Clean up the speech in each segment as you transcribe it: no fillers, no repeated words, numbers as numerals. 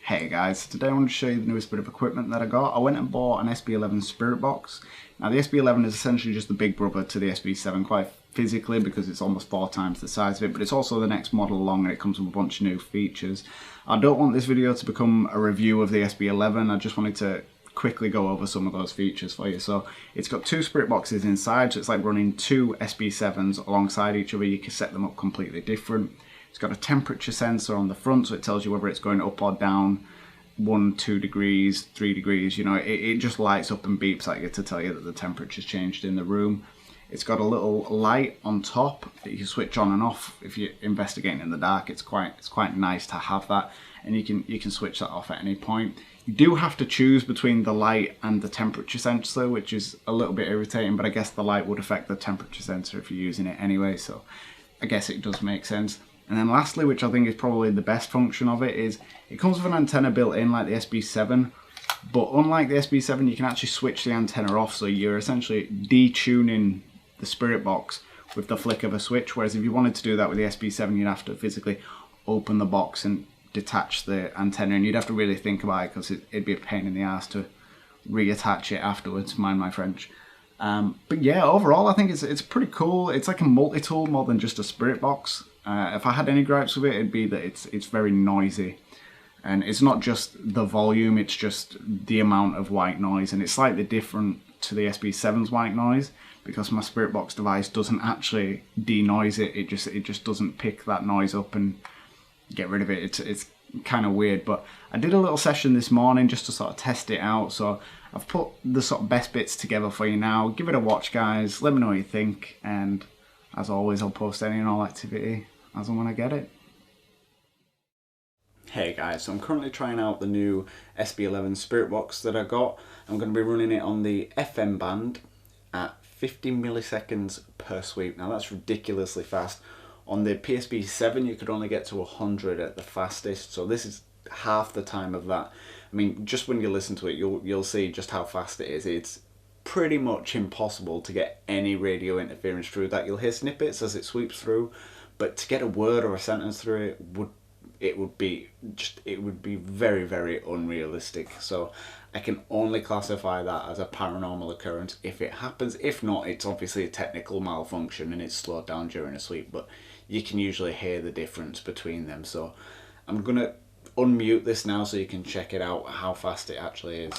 Hey guys, today I want to show you the newest bit of equipment that I got. I went and bought an SB11 Spirit Box. Now the SB11 is essentially just the big brother to the SB7 quite physically because it's almost 4 times the size of it, but it's also the next model along and it comes with a bunch of new features. I don't want this video to become a review of the SB11, I just wanted to quickly go over some of those features for you. So it's got 2 Spirit Boxes inside, so it's like running 2 SB7s alongside each other. You can set them up completely different. It's got a temperature sensor on the front, so it tells you whether it's going up or down 1, 2 degrees, 3 degrees, you know, it just lights up and beeps at you to tell you that the temperature's changed in the room. It's got a little light on top that you can switch on and off if you're investigating in the dark. It's quite nice to have that, and you can switch that off at any point. You do have to choose between the light and the temperature sensor, which is a little bit irritating, but I guess the light would affect the temperature sensor if you're using it anyway, so I guess it does make sense. And then lastly, which I think is probably the best function of it, is it comes with an antenna built in like the SB7, but unlike the SB7 you can actually switch the antenna off, so you're essentially detuning the Spirit Box with the flick of a switch, whereas if you wanted to do that with the SB7 you'd have to physically open the box and detach the antenna, and you'd have to really think about it because it'd be a pain in the ass to reattach it afterwards, mind my French. But yeah, overall I think it's pretty cool. It's like a multi-tool more than just a Spirit Box. If I had any gripes with it, it'd be that it's very noisy, and it's not just the volume, it's just the amount of white noise, and it's slightly different to the SB7's white noise because my Spirit Box device doesn't actually denoise it. It just doesn't pick that noise up and get rid of it. It's kind of weird, but I did a little session this morning just to sort of test it out, so I've put the sort of best bits together for you now. Give it a watch, guys, let me know what you think, and as always I'll post any and all activity as and when I get it. Hey guys, so I'm currently trying out the new SB11 Spirit Box that I got. I'm going to be running it on the FM band at 50 milliseconds per sweep. Now that's ridiculously fast. On the P-SB11 you could only get to 100 at the fastest, so this is half the time of that. I mean, just when you listen to it you'll see just how fast it is. It's pretty much impossible to get any radio interference through that. You'll hear snippets as it sweeps through, but to get a word or a sentence through it would be very, very unrealistic. So I can only classify that as a paranormal occurrence if it happens. If not, it's obviously a technical malfunction and it's slowed down during a sweep, but you can usually hear the difference between them. So I'm gonna unmute this now so you can check it out how fast it actually is.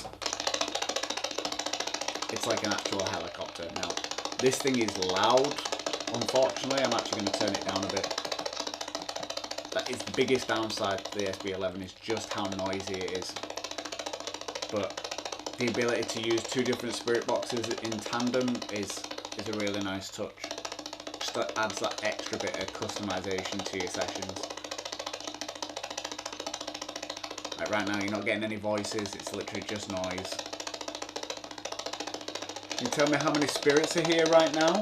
It's like an actual helicopter. Now this thing is loud. Unfortunately, I'm actually going to turn it down a bit. That is the biggest downside to the SB11, is just how noisy it is. But the ability to use 2 different Spirit Boxes in tandem is a really nice touch. Just that adds that extra bit of customization to your sessions. Like right now you're not getting any voices, it's literally just noise. Can you tell me how many spirits are here right now?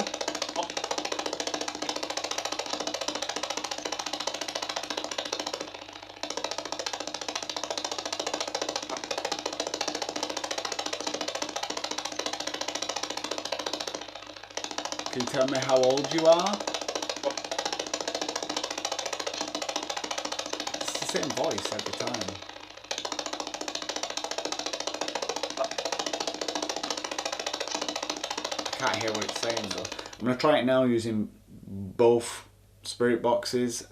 Can you tell me how old you are? It's the same voice every time. I can't hear what it's saying though. I'm going to try it now using both Spirit Boxes,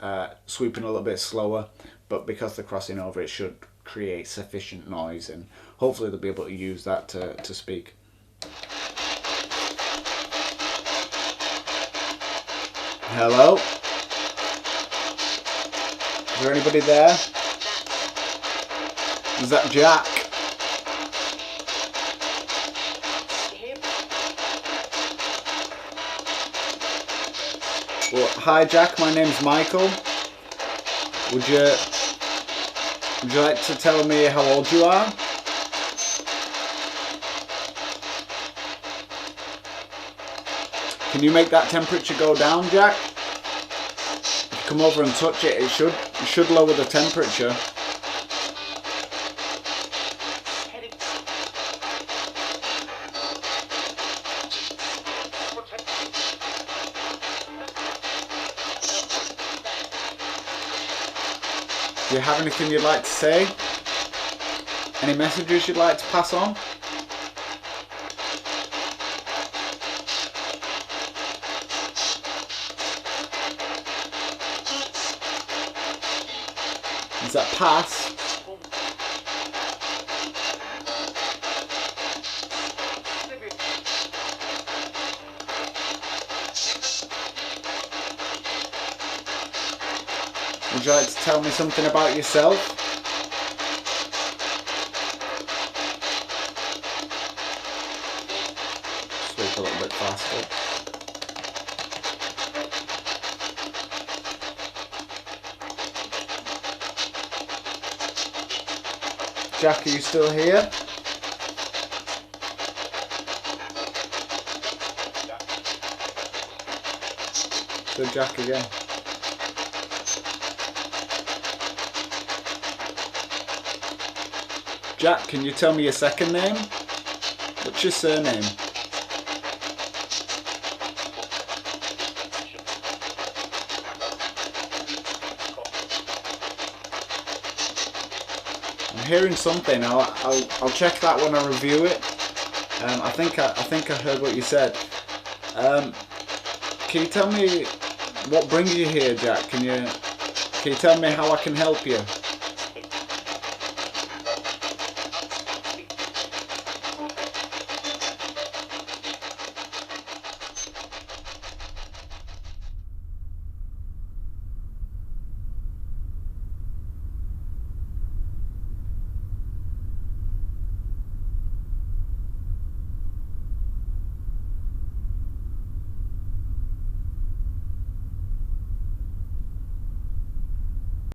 sweeping a little bit slower, but because they're crossing over it should create sufficient noise, and hopefully they'll be able to use that to speak. Hello? Is there anybody there? Is that Jack? Well, hi Jack, my name's Michael. Would you like to tell me how old you are? Can you make that temperature go down, Jack? If you come over and touch it, it should lower the temperature. Do you have anything you'd like to say? Any messages you'd like to pass on? Is that pass? Would you like to tell me something about yourself? Speak a little bit faster. Jack, are you still here? So Jack again. Jack, can you tell me your second name? What's your surname? I'm hearing something. I'll check that when I review it. I think I heard what you said. Can you tell me what brings you here, Jack? Can you tell me how I can help you?